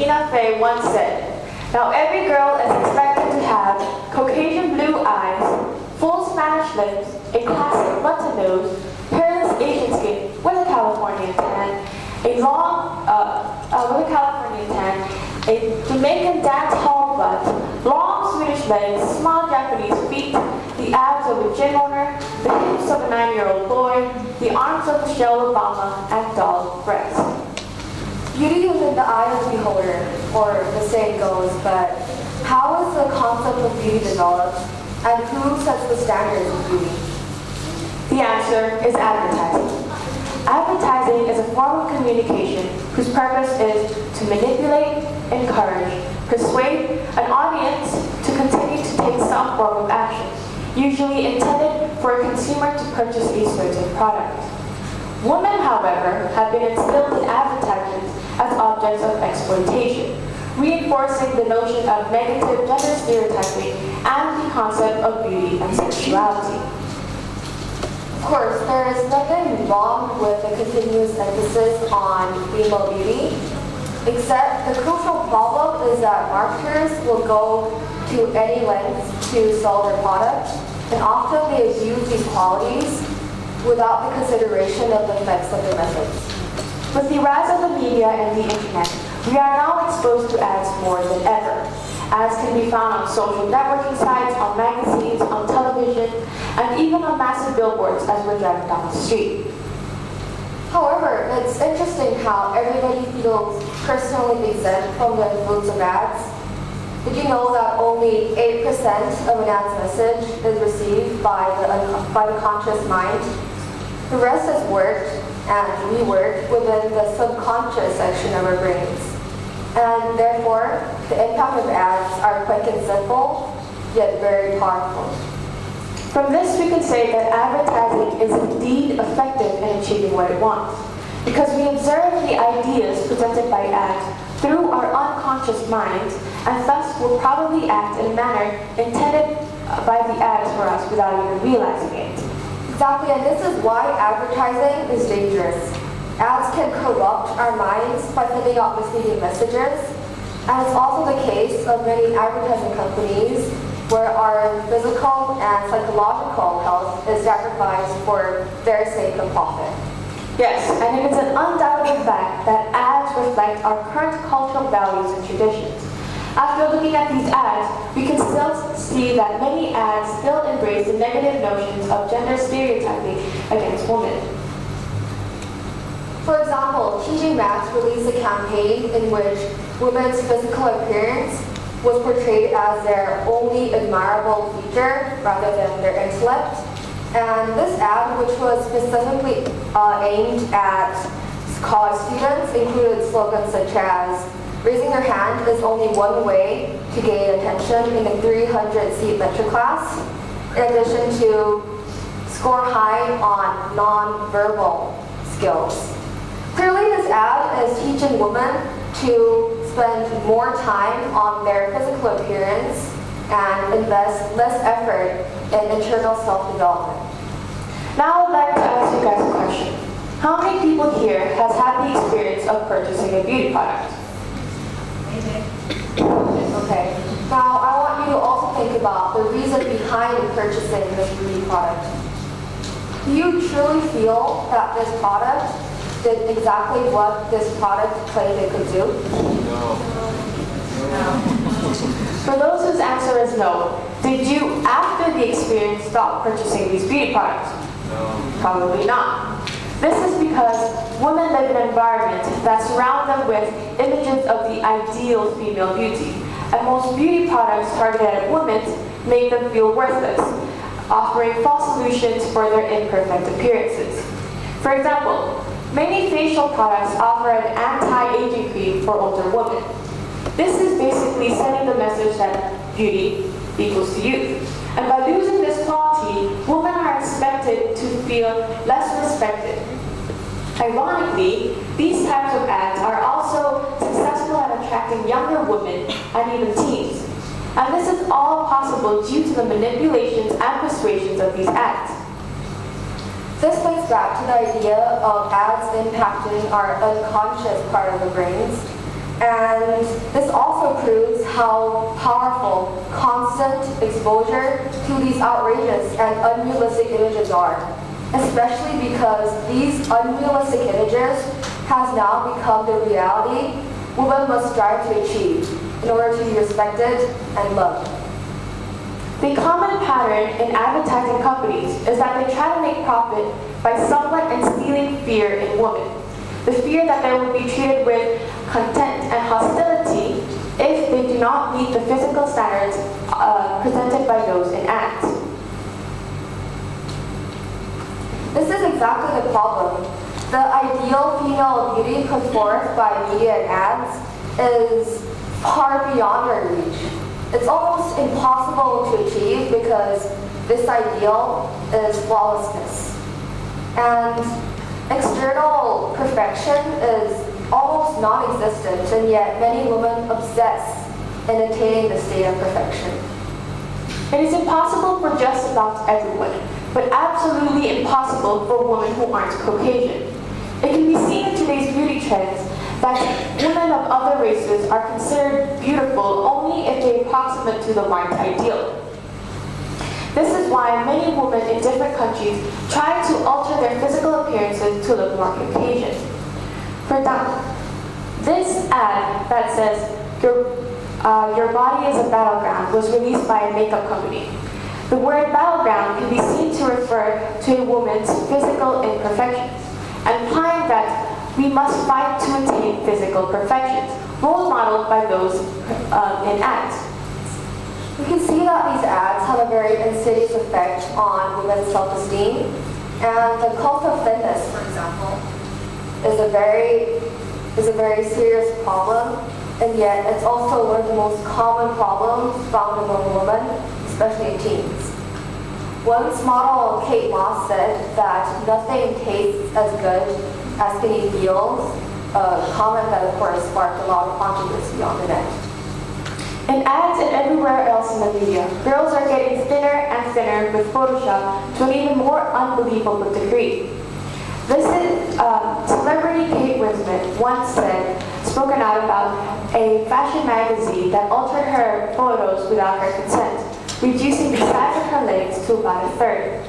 Tina Fey once said, "Now every girl is expected to have Caucasian blue eyes, full Spanish lips, a classic button nose, hairless Asian skin with a Californian tan, a Jamaican dance hall butt, long Swedish legs, small Japanese feet, the abs of a gym owner, the hips of a 9-year-old boy, the arms of Michelle Obama, and doll breasts." Beauty is in the eye of the beholder, or the saying goes, but how is the concept of beauty developed, and who sets the standards of beauty? The answer is advertising. Advertising is a form of communication whose purpose is to manipulate, encourage, persuade an audience to continue to take some form of action, usually intended for a consumer to purchase a certain product. Women, however, have been instilled in advertisements as objects of exploitation, reinforcing the notion of negative gender stereotyping and the concept of beauty and sexuality. Of course, there is nothing wrong with the continuous emphasis on female beauty, except the crucial problem is that marketers will go to any lengths to sell their product, and often they abuse these qualities without the consideration of the effects of their methods. With the rise of the media and the internet, we are now exposed to ads more than ever. Ads can be found on social networking sites, on magazines, on television, and even on massive billboards as we're driving down the street. However, it's interesting how everybody feels personally exempt from the influence of ads. Did you know that only 8% of an ad's message is received by the conscious mind? The rest is worked and reworked within the subconscious section of our brains. And therefore, the impact of ads are quick and simple, yet very powerful. From this, we can say that advertising is indeed effective in achieving what it wants, because we observe the ideas presented by ads through our unconscious minds, and thus will probably act in a manner intended by the ads for us without even realizing it. Exactly, and this is why advertising is dangerous. Ads can corrupt our minds by sending out misleading messages, and it's also the case of many advertising companies where our physical and psychological health is sacrificed for their sake of profit. Yes, and it is an undoubted fact that ads reflect our current cultural values and traditions. After looking at these ads, we can still see that many ads still embrace the negative notions of gender stereotyping against women. For example, TJ Maxx released a campaign in which women's physical appearance was portrayed as their only admirable feature rather than their intellect. And this ad, which was specifically aimed at college students, included slogans such as, "Raising your hand is only one way to gain attention in a 300-seat lecture class," in addition to "Score high on non-verbal skills." Clearly, this ad is teaching women to spend more time on their physical appearance and invest less effort in internal self-development. Now I'd like to ask you guys a question. How many people here has had the experience of purchasing a beauty product? Okay. Now I want you to also think about the reason behind purchasing this beauty product. Do you truly feel that this product did exactly what this product claimed it could do? No. For those whose answer is no, did you, after the experience, stop purchasing these beauty products? No. Probably not. This is because women live in an environment that surround them with images of the ideal female beauty, and most beauty products targeted at women make them feel worthless, offering false solutions for their imperfect appearances. For example, many facial products offer an anti-aging cream for older women. This is basically sending the message that beauty equals to youth. And by losing this quality, women are expected to feel less respected. Ironically, these types of ads are also successful at attracting younger women and even teens. And this is all possible due to the manipulations and persuasions of these ads. This links back to the idea of ads impacting our unconscious part of the brains. And this also proves how powerful constant exposure to these outrageous and unrealistic images are, especially because these unrealistic images has now become the reality women must strive to achieve in order to be respected and loved. The common pattern in advertising companies is that they try to make profit by somewhat instilling fear in women. The fear that they will be treated with contempt and hostility if they do not meet the physical standards presented by those in ads. This is exactly the problem. The ideal female beauty put forth by media and ads is far beyond our reach. It's almost impossible to achieve because this ideal is flawlessness. And external perfection is almost non-existent, and yet many women obsess in attaining the state of perfection. It is impossible for just about everyone, but absolutely impossible for women who aren't Caucasian. It can be seen in today's beauty trends that women of other races are considered beautiful only if they approximate to the white ideal. This is why many women in different countries try to alter their physical appearances to look more Caucasian. For example, this ad that says, your body is a battleground was released by a makeup company. The word battleground can be seen to refer to a woman's physical imperfections, implying that we must fight to attain physical perfections, role modeled by those in ads. We can see that these ads have a very insidious effect on women's self-esteem, and the cult of fitness, for example, is a very serious problem, and yet it's also one of the most common problems found among women, especially in teens. Once model Kate Moss said that nothing tastes as good as skinny heels, a comment that of course sparked a lot of controversy on the net. In ads and everywhere else in the media, girls are getting thinner and thinner with Photoshop to an even more unbelievable degree. This is celebrity Kate Winslet once spoken out about a fashion magazine that altered her photos without her consent, reducing the size of her legs to about a third.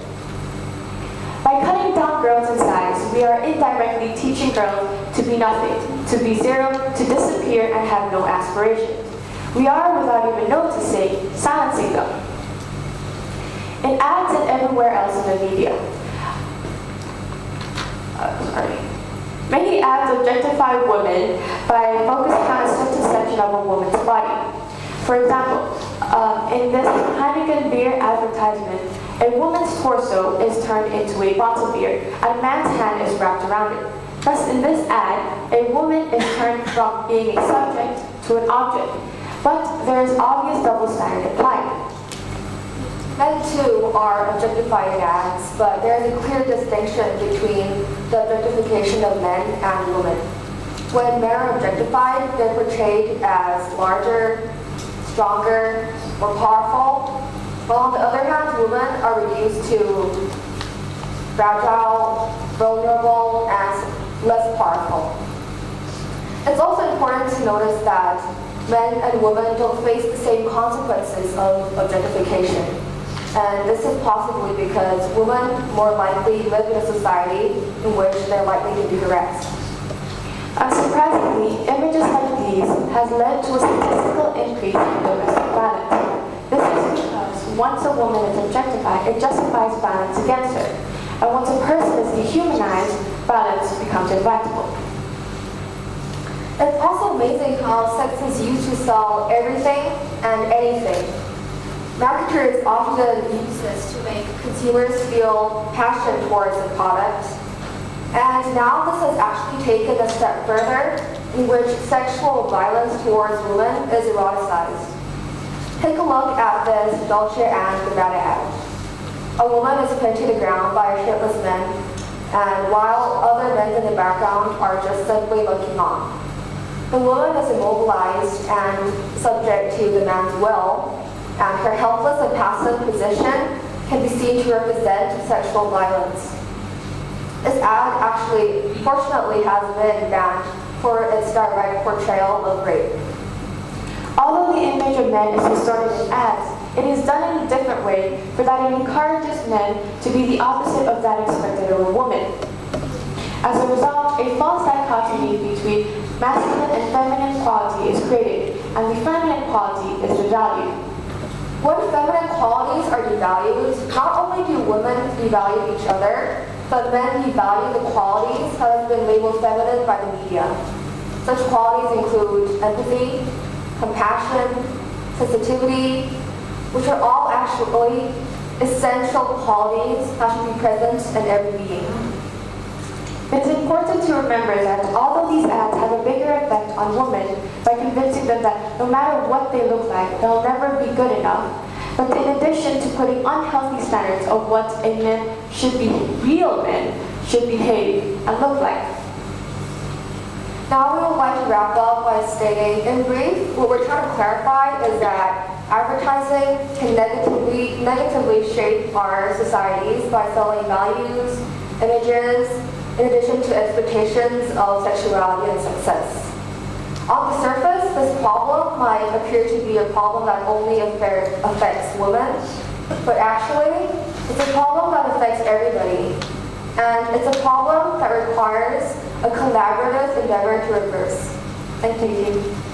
By cutting down girls in size, we are indirectly teaching girls to be nothing, to be zero, to disappear and have no aspirations. We are, without even noticing, silencing them. In ads and everywhere else in the media, many ads objectify women by focusing on a certain section of a woman's body. For example, in this Heineken beer advertisement, a woman's torso is turned into a bottle beer, and a man's hand is wrapped around it. Thus, in this ad, a woman is turned from being a subject to an object, but there is obvious double standard applied. Men too are objectified in ads, but there is a clear distinction between the objectification of men and women. When men are objectified, they're portrayed as larger, stronger, more powerful, while on the other hand, women are reduced to fragile, vulnerable, and less powerful. It's also important to notice that men and women don't face the same consequences of objectification. And this is possibly because women more likely live in a society in which they're likely to be harassed. Unsurprisingly, images like these has led to a statistical increase in domestic violence. This is because once a woman is objectified, it justifies violence against her. And once a person is dehumanized, violence becomes inevitable. It's also amazing how sex is used to sell everything and anything. Marketers often use this to make consumers feel passion towards the product. And now this has actually taken a step further, in which sexual violence towards women is eroticized. Take a look at this Dolce & Gabbana ad. A woman is pinned to the ground by a shirtless man, and while other men in the background are just simply looking on. The woman is immobilized and subject to the man's will, and her helpless and passive position can be seen to represent sexual violence. This ad actually, fortunately, has been banned for its direct portrayal of rape. Although the image of men is distorted in ads, it is done in a different way for that it encourages men to be the opposite of that expected of a woman. As a result, a false dichotomy between masculine and feminine quality is created, and the feminine quality is devalued. When feminine qualities are devalued, not only do women devalue each other, but men devalue the qualities that have been labeled feminine by the media. Such qualities include empathy, compassion, sensitivity, which are all actually essential qualities that should be present in every being. It's important to remember that although these ads have a bigger effect on women by convincing them that no matter what they look like, they'll never be good enough, but in addition to putting unhealthy standards of what a man should be, real men should behave and look like. Now we would like to wrap up by stating, in brief, what we're trying to clarify is that advertising can negatively shape our societies by selling values, images, in addition to expectations of sexuality and success. On the surface, this problem might appear to be a problem that only affects women, but actually, it's a problem that affects everybody. And it's a problem that requires a collaborative endeavor to reverse. Thank you.